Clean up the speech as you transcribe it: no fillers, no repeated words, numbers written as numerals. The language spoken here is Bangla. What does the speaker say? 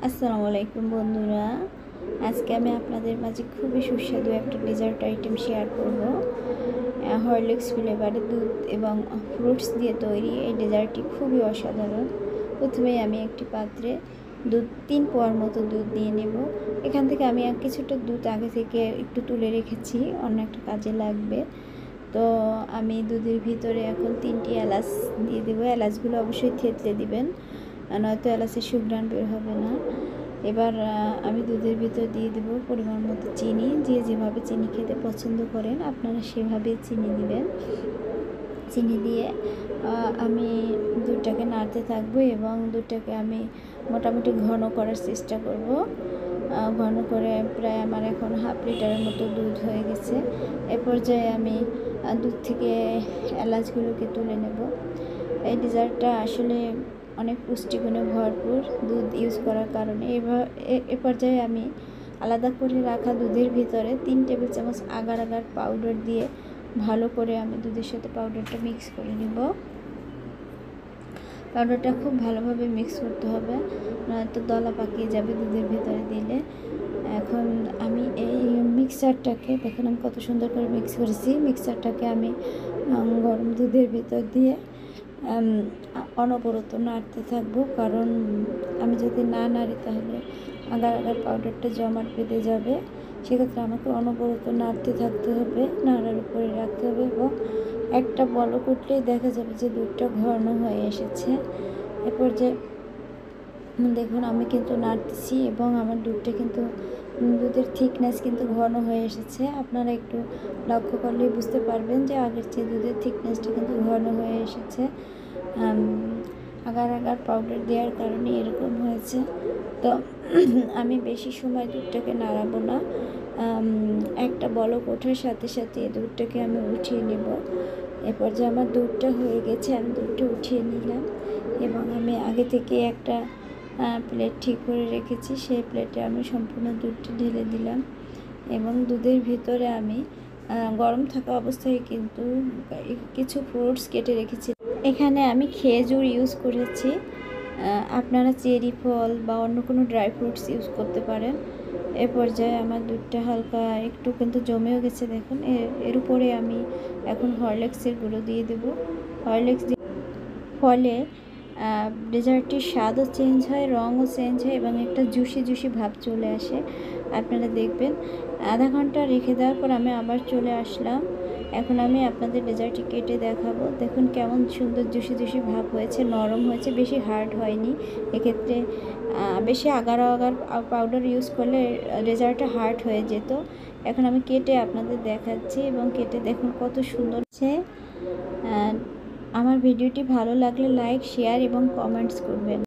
আসসালামু আলাইকুম বন্ধুরা, আজকে আমি আপনাদের মাঝে খুবই সুস্বাদু একটা ডেজার্ট আইটেম শেয়ার করব। হরলিক্স ফ্লেভারে দুধ এবং ফ্রুটস দিয়ে তৈরি এই ডেজার্টটি খুবই অসাধারণ। প্রথমেই আমি একটি পাত্রে দুধ 3 পোয়ার মতো দুধ দিয়ে নেব। এখান থেকে আমি কিছুটা দুধ আগে থেকে একটু তুলে রেখেছি, অন্য একটা কাজে লাগবে। তো আমি দুধের ভিতরে এখন 3টি এলাচ দিয়ে দেবো। এলাচগুলো অবশ্যই থেতলে দিবেন, নয়তো এলাচের সুঘ্রাণ বের হবে না। এবার আমি দুধের ভিতর দিয়ে দেবো পরিমাণ মতো চিনি। যে যেভাবে চিনি খেতে পছন্দ করেন আপনারা সেভাবে চিনি দিবেন। চিনি দিয়ে আমি দুধটাকে নাড়তে থাকবো এবং দুধটাকে আমি মোটামুটি ঘন করার চেষ্টা করব। ঘন করে প্রায় আমার এখন হাফ লিটারের মতো দুধ হয়ে গেছে। এ পর্যায়ে আমি দুধ থেকে এলাচগুলোকে তুলে নেব। এই ডেজার্টটা আসলে অনেক পুষ্টিগুণে ভরপুর দুধ ইউজ করার কারণে। এ পর্যায়ে আমি আলাদা করে রাখা দুধের ভিতরে 3 টেবিল চামচ আগার আগার পাউডার দিয়ে ভালো করে আমি দুধের সাথে পাউডারটা মিক্স করে নেব। পাউডারটা খুব ভালোভাবে মিক্স করতে হবে, নয়তো দলা পাকিয়ে যাবে দুধের ভিতরে দিলে। এখন আমি এই মিক্সারটাকে দেখুন আমি কত সুন্দর করে মিক্স করেছি। মিক্সারটাকে আমি গরম দুধের ভিতর দিয়ে অনবরত নাড়তে থাকবো, কারণ আমি যদি না নাড়ি তাহলে আগার আগার পাউডারটা জমাট বেঁধে যাবে। সেক্ষেত্রে আমাকে অনবরত নাড়তে থাকতে হবে, নাড়ার উপরে রাখতে হবে এবং একটা বলক উঠলেই দেখা যাবে যে দুধটা ঘন হয়ে এসেছে। এরপর যে দেখুন আমি কিন্তু নাড়তেছি এবং আমার দুধটা কিন্তু দুধের থিকনেস কিন্তু ঘন হয়ে এসেছে। আপনারা একটু লক্ষ্য করলেই বুঝতে পারবেন যে আগের চেয়ে দুধের থিকনেসটা কিন্তু ঘন হয়ে এসেছে। আগার আগার পাউডার দেওয়ার কারণে এরকম হয়েছে। তো আমি বেশি সময় দুধটাকে নাড়াবো না। একটা বলক ওঠার সাথে সাথে দুধটাকে আমি উঠিয়ে নেব। এরপর যে আমার দুধটা হয়ে গেছে, আমি দুধটা উঠিয়ে নিলাম এবং আমি আগে থেকে একটা প্লেট ঠিক করে রেখেছি। সেই প্লেটে আমি সম্পূর্ণ দুধটা ঢেলে দিলাম এবং দুধের ভিতরে আমি গরম থাকা অবস্থায় কিন্তু কিছু ফ্রুটস কেটে রেখেছি। এখানে আমি খেজুর ইউজ করেছি, আপনারা চেরি ফল বা অন্য কোনো ড্রাই ফ্রুটস ইউজ করতে পারেন। এ পর্যায়ে আমার দুধটা হালকা একটু কিন্তু জমেও গেছে দেখুন। এর উপরে আমি এখন হরলিক্সের গুঁড়ো দিয়ে দেব। হরলিক্স ফলে ডেজার্টটির স্বাদও চেঞ্জ হয়, রঙও চেঞ্জ হয় এবং একটা জুসি জুসি ভাব চলে আসে। আপনারা দেখবেন আধা ঘন্টা রেখে দেওয়ার পর আমি আবার চলে আসলাম। এখন আমি আপনাদের ডেজার্টটি কেটে দেখাবো। দেখুন কেমন সুন্দর জুসি জুসি ভাব হয়েছে, নরম হয়েছে, বেশি হার্ড হয়নি। এক্ষেত্রে বেশি আগার আগার পাউডার ইউজ করলে ডেজার্টটা হার্ড হয়ে যেত। এখন আমি কেটে আপনাদের দেখাচ্ছি এবং কেটে দেখুন কত সুন্দর হচ্ছে। আমার ভিডিওটি ভালো লাগলে লাইক, শেয়ার এবং কমেন্টস করবেন।